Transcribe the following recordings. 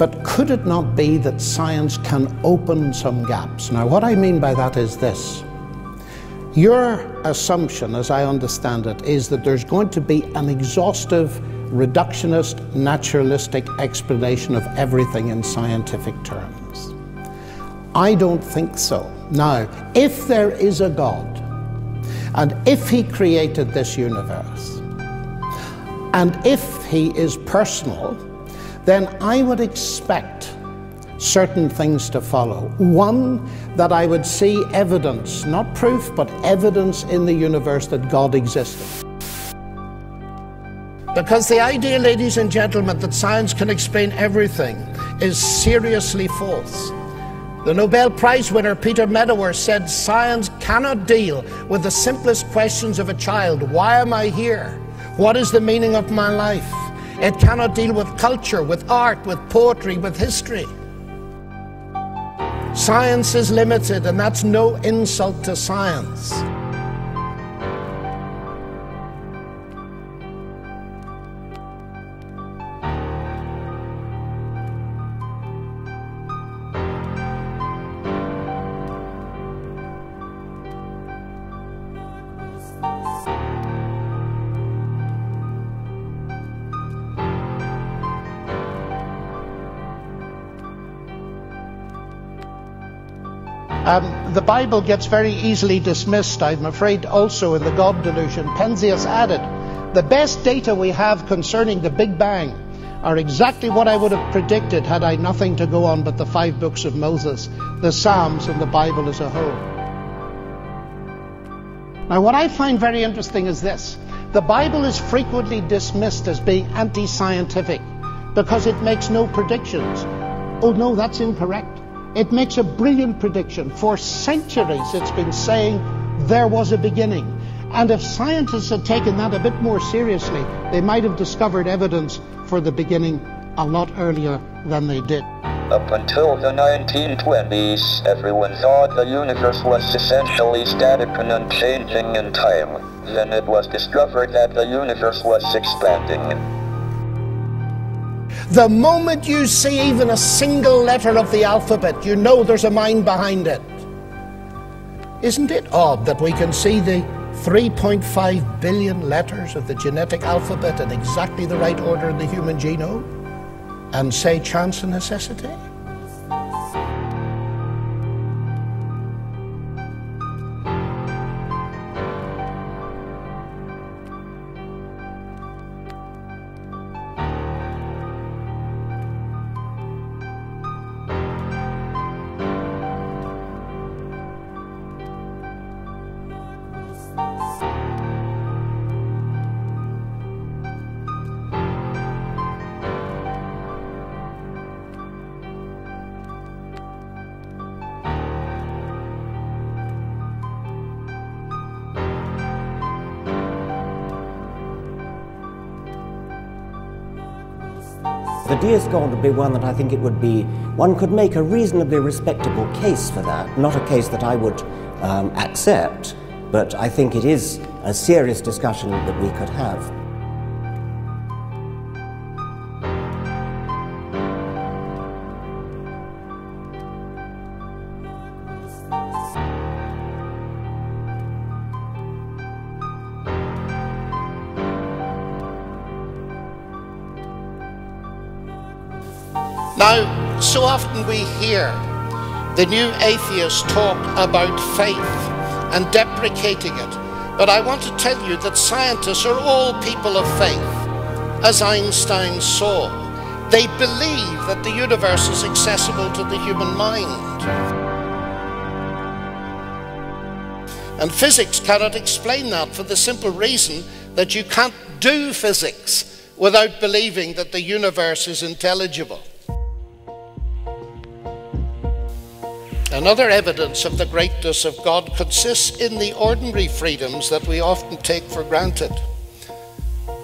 But could it not be that science can open some gaps? Now, what I mean by that is this. Your assumption, as I understand it, is that there's going to be an exhaustive, reductionist, naturalistic explanation of everything in scientific terms. I don't think so. Now, if there is a God, and if he created this universe, and if he is personal, then I would expect certain things to follow. One, that I would see evidence, not proof, but evidence in the universe that God existed. Because the idea, ladies and gentlemen, that science can explain everything is seriously false. The Nobel Prize winner Peter Medawar said science cannot deal with the simplest questions of a child. Why am I here? What is the meaning of my life? It cannot deal with culture, with art, with poetry, with history. Science is limited, and that's no insult to science. The Bible gets very easily dismissed, I'm afraid, also in the God delusion. Penzias added, the best data we have concerning the Big Bang are exactly what I would have predicted had I nothing to go on but the 5 books of Moses, the Psalms, and the Bible as a whole. Now, what I find very interesting is this. The Bible is frequently dismissed as being anti-scientific because it makes no predictions. Oh no, that's incorrect. It makes a brilliant prediction. For centuries it's been saying there was a beginning. And if scientists had taken that a bit more seriously, they might have discovered evidence for the beginning a lot earlier than they did. Up until the 1920s, everyone thought the universe was essentially static and unchanging in time. Then it was discovered that the universe was expanding. The moment you see even a single letter of the alphabet, you know there's a mind behind it. Isn't it odd that we can see the 3.5 billion letters of the genetic alphabet in exactly the right order in the human genome and say chance and necessity? The deist God would be one that I think it would be, one could make a reasonably respectable case for that. Not a case that I would accept, but I think it is a serious discussion that we could have. Now, so often we hear the new atheists talk about faith and deprecating it, but I want to tell you that scientists are all people of faith, as Einstein saw. They believe that the universe is accessible to the human mind. And physics cannot explain that for the simple reason that you can't do physics without believing that the universe is intelligible. Another evidence of the greatness of God consists in the ordinary freedoms that we often take for granted.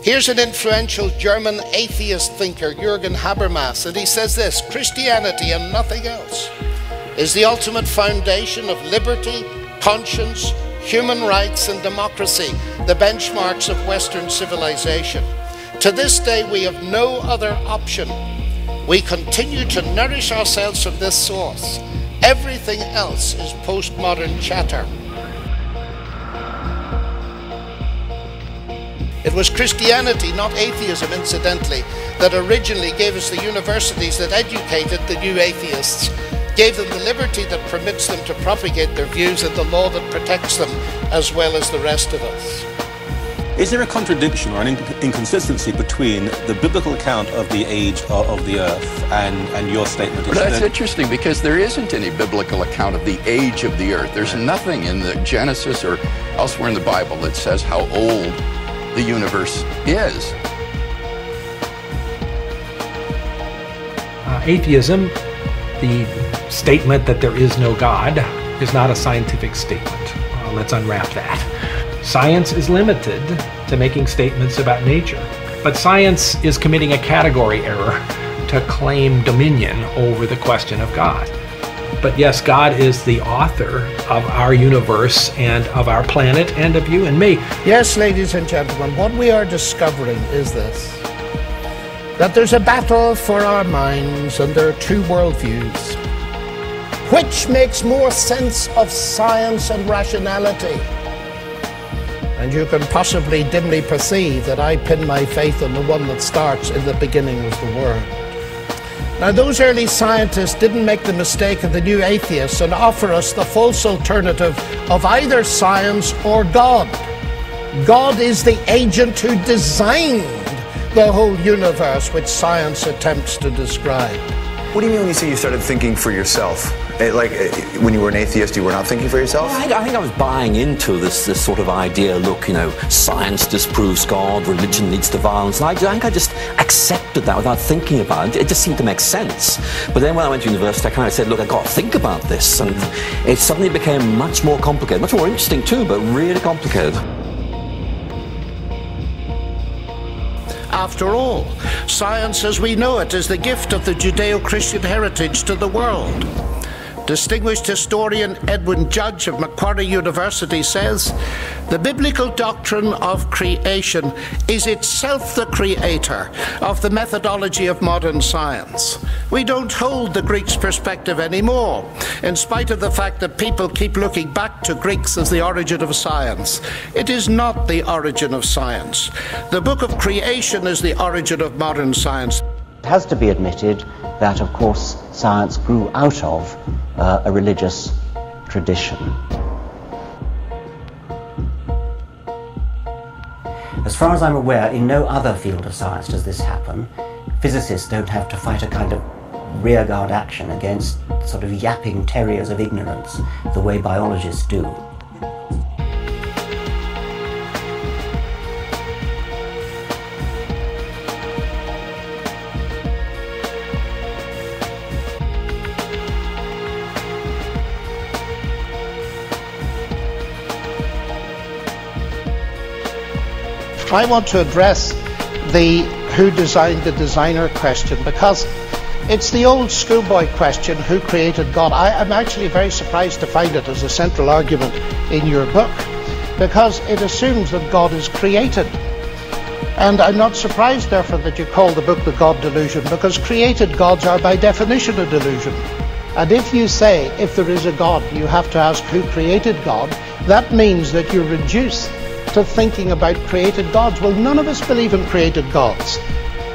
Here's an influential German atheist thinker, Jürgen Habermas, and he says this: Christianity and nothing else is the ultimate foundation of liberty, conscience, human rights and democracy, the benchmarks of Western civilization. To this day we have no other option We continue to nourish ourselves from this source. Everything else is postmodern chatter. It was Christianity, not atheism, incidentally, that originally gave us the universities that educated the new atheists, gave them the liberty that permits them to propagate their views and the law that protects them as well as the rest of us. Is there a contradiction or an inconsistency between the biblical account of the age of the earth and your statement? But that's interesting, because there isn't any biblical account of the age of the earth. There's nothing in the Genesis or elsewhere in the Bible that says how old the universe is. Atheism, the statement that there is no God, is not a scientific statement. Let's unwrap that. Science is limited to making statements about nature, but science is committing a category error to claim dominion over the question of God. But yes, God is the author of our universe and of our planet and of you and me. Yes, ladies and gentlemen, what we are discovering is this: that there's a battle for our minds and there are two worldviews. Which makes more sense of science and rationality? And you can possibly dimly perceive that I pin my faith on the one that starts, "In the beginning was the Word." Now, those early scientists didn't make the mistake of the new atheists and offer us the false alternative of either science or God. God is the agent who designed the whole universe which science attempts to describe. What do you mean when you say you started thinking for yourself? When you were an atheist, you were not thinking for yourself? I think I was buying into this sort of idea, look, you know, science disproves God, religion leads to violence. And I think I just accepted that without thinking about it. It just seemed to make sense. But then when I went to university, I kind of said, look, I've got to think about this. And it suddenly became much more complicated, much more interesting too, but really complicated. After all, science as we know it is the gift of the Judeo-Christian heritage to the world. Distinguished historian Edwin Judge of Macquarie University says, "The biblical doctrine of creation is itself the creator of the methodology of modern science." We don't hold the Greeks' perspective anymore, in spite of the fact that people keep looking back to Greeks as the origin of science. It is not the origin of science. The book of creation is the origin of modern science. It has to be admitted that, of course, science grew out of a religious tradition. As far as I'm aware, in no other field of science does this happen. Physicists don't have to fight a kind of rearguard action against sort of yapping terriers of ignorance the way biologists do. I want to address the who designed the designer question, because it's the old schoolboy question, who created God? I'm actually very surprised to find it as a central argument in your book, because it assumes that God is created. And I'm not surprised, therefore, that you call the book The God Delusion, because created gods are by definition a delusion. And if you say, if there is a God, you have to ask who created God, that means that you reduce to thinking about created gods. Well, none of us believe in created gods.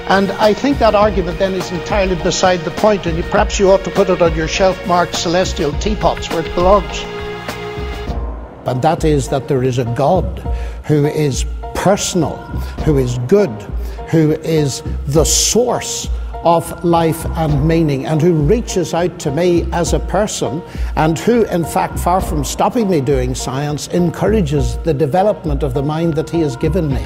And I think that argument then is entirely beside the point, and perhaps you ought to put it on your shelf marked celestial teapots where it belongs. And that is that there is a God who is personal, who is good, who is the source of life and meaning, and who reaches out to me as a person, and who, in fact, far from stopping me doing science, encourages the development of the mind that he has given me.